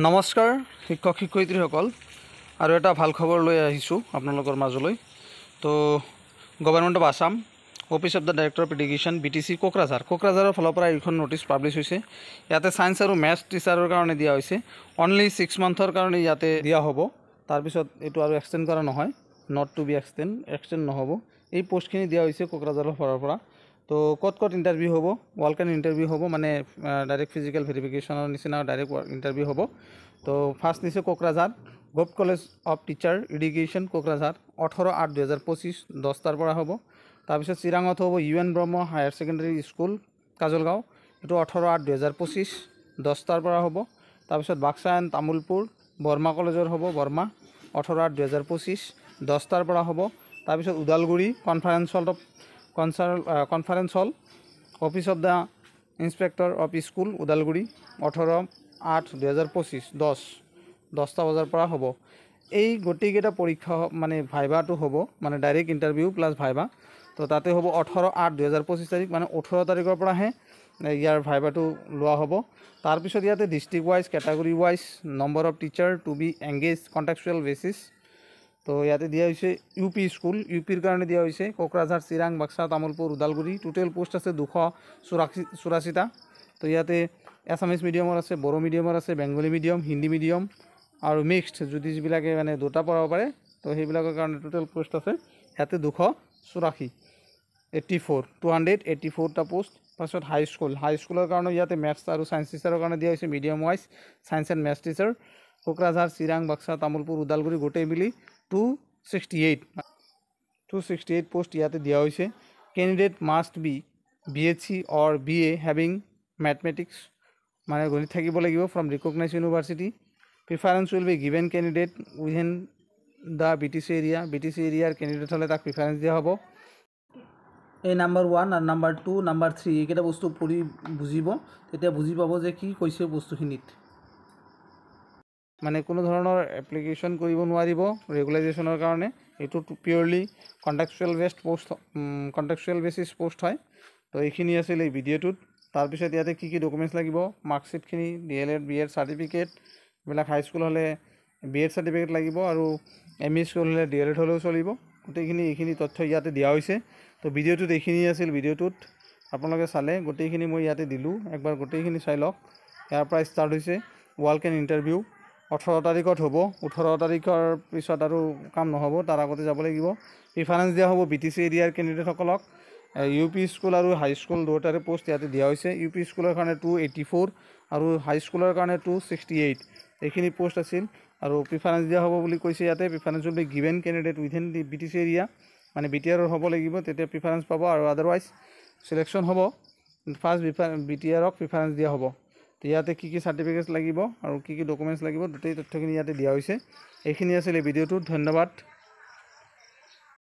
নমস্কাৰ শিক্ষক শিক্ষয়িত্ৰীসকল আৰু এটা ভাল খবৰ লৈ আহিছোঁ আপোনালোকৰ মাজলৈ। তো government of Assam office of the director of education BTC কোকৰাঝাৰৰ ফালৰ পৰা এইখন নটিছ পাব্লিছ হৈছে। ইয়াতে ছায়েন্স আৰু মেথছ টিচাৰৰ কাৰণে দিয়া হৈছে। অনলি 6 মান্থৰ কাৰণে ইয়াতে দিয়া হ'ব। তাৰপিছত এইটো আৰু এক্সটেণ্ড কৰা নহয়, নট টু বি এক্সটেণ্ড নহ'ব। এই পোষ্টখিনি দিয়া হৈছে কোকৰাঝাৰৰ ফালৰ পৰা। তো ক'ত ইণ্টাৰভিউ হ'ব, ৱাল কেন ইণ্টাৰভিউ হ'ব, মানে ডাইৰেক্ট ফিজিকেল ভেৰিফিকেশ্যনৰ নিচিনা ডাইৰেক্ট ইণ্টাৰভিউ হ'ব। তো ফাৰ্ষ্ট দিছে Kokrajhar gov college of teacher education Kokrajhar 18/8/2025 10টাৰ পৰা হ'ব। তাৰপিছত চিৰাঙত হ'ব UN ব্ৰহ্ম হায়াৰ ছেকেণ্ডেৰী স্কুল কাজলগাঁও, এইটো 18/8/2025 10টাৰ পৰা হ'ব। তাৰপিছত বাক্সা এণ্ড তামোলপুৰ বৰ্মা কলেজৰ হ'ব, বৰ্মা 18/8/2025 10টাৰ পৰা হ'ব। তাৰপিছত Udalguri conference hall office of the inspector of school Udalguri 18/8/2025 10টা বজাৰ পৰা হ'ব। এই গোটেইকেইটা পৰীক্ষা মানে ভাইভাটো হ'ব, মানে ডাইৰেক্ট ইণ্টাৰভিউ প্লাছ ভাইভা। তো তাতে হ'ব 18/8/2025 তাৰিখ, মানে 18 তাৰিখৰ পৰাহে ইয়াৰ ভাইভাটো লোৱা হ'ব। তাৰপিছত ইয়াতে district wise category wise number of teacher to be engage contextual basis. তো ইয়াতে দিয়া হৈছে UP স্কুল, UPৰ কাৰণে দিয়া হৈছে কোকৰাঝাৰ, চিৰাং, বাক্সা, তামোলপুৰ, ওদালগুৰি। টোটেল পোষ্ট আছে 284টা। তো ইয়াতে এছামিজ মিডিয়ামৰ আছে, বড়ো মিডিয়ামৰ আছে, বেংগলী মিডিয়াম, হিন্দী মিডিয়াম আৰু মিক্সড, যদি যিবিলাকে মানে দুটা পঢ়াব পাৰে তো সেইবিলাকৰ কাৰণে টোটেল পোষ্ট আছে ইয়াতে 284টা পোষ্ট। তাৰপিছত হাইস্কুলৰ কাৰণে ইয়াতে মেথছ আৰু ছায়েন্স টিচাৰৰ কাৰণে দিয়া হৈছে medium wise science and maths teacher Kokrajhar, Chirang, Baksa, Tamulpur, Udalguri গোটেই মিলি 268 পোষ্ট ইয়াতে দিয়া হৈছে। Candidate must be BSc or BA having mathematics, মানে গণিত থাকিব লাগিব from recognise university. Preference will be given candidate within the BTC এৰিয়াৰ কেণ্ডিডেট হ'লে তাক প্ৰিফাৰেঞ্চ দিয়া হ'ব। এই নাম্বাৰ 1 আৰু নাম্বাৰ 2 নাম্বাৰ 3 এইকেইটা বস্তু পঢ়ি বুজিব, তেতিয়া বুজি পাব যে কি কৈছে বস্তুখিনিত। মানে কোনো ধৰণৰ এপ্লিকেশ্যন কৰিব নোৱাৰিব ৰেগুলাইজেশ্যনৰ কাৰণে। এইটো পিয়'ৰলি কণ্টেক্সুৱেল বেচিছ পোষ্ট হয়। তো এইখিনি আছিল এই ভিডিঅ'টোত। তাৰপিছত ইয়াতে কি ডকুমেণ্টছ লাগিব, মাৰ্কশ্বিটখিনি, DLED BEd চাৰ্টিফিকেট, এইবিলাক হাইস্কুল হ'লে BEd চাৰ্টিফিকেট লাগিব, আৰু ME স্কুল হ'লে DLED হ'লেও চলিব। গোটেইখিনি এইখিনি তথ্য ইয়াতে দিয়া হৈছে। তো ভিডিঅ'টোত এইখিনি আছিল। ভিডিঅ'টোত আপোনালোকে চালে গোটেইখিনি মই ইয়াতে দিলোঁ, একবাৰ গোটেইখিনি চাই লওক। ইয়াৰ পৰা ষ্টাৰ্ট হৈছে ৱাল কেন ইণ্টাৰভিউ 18 তাৰিখত হ'ব। 18 তাৰিখৰ পিছত আৰু কাম নহ'ব, তাৰ আগতে যাব লাগিব। প্ৰিফাৰেঞ্চ দিয়া হ'ব BTC এৰিয়াৰ কেণ্ডিডেটসকলক। UP স্কুল আৰু হাইস্কুল দুয়োটাৰে পোষ্ট ইয়াতে দিয়া হৈছে। UP স্কুলৰ কাৰণে 284 আৰু হাইস্কুলৰ কাৰণে 268 এইখিনি পোষ্ট আছিল। আৰু প্ৰিফাৰেঞ্চ দিয়া হ'ব বুলি কৈছে ইয়াতে। Preference will be given candidate within the BTC area, মানে BTR হ'ব লাগিব, তেতিয়া প্ৰিফাৰেঞ্চ পাব, আৰু আদাৰৱাইজ চিলেকশ্যন হ'ব। ফাৰ্ষ্ট BTRক প্ৰিফাৰেঞ্চ দিয়া হ'ব। তো ইয়াতে কি চাৰ্টিফিকেটছ লাগিব আৰু কি ডকুমেণ্টছ লাগিব গোটেই তথ্যখিনি ইয়াতে দিয়া হৈছে। এইখিনি আছিল এই ভিডিঅ'টোত। ধন্যবাদ।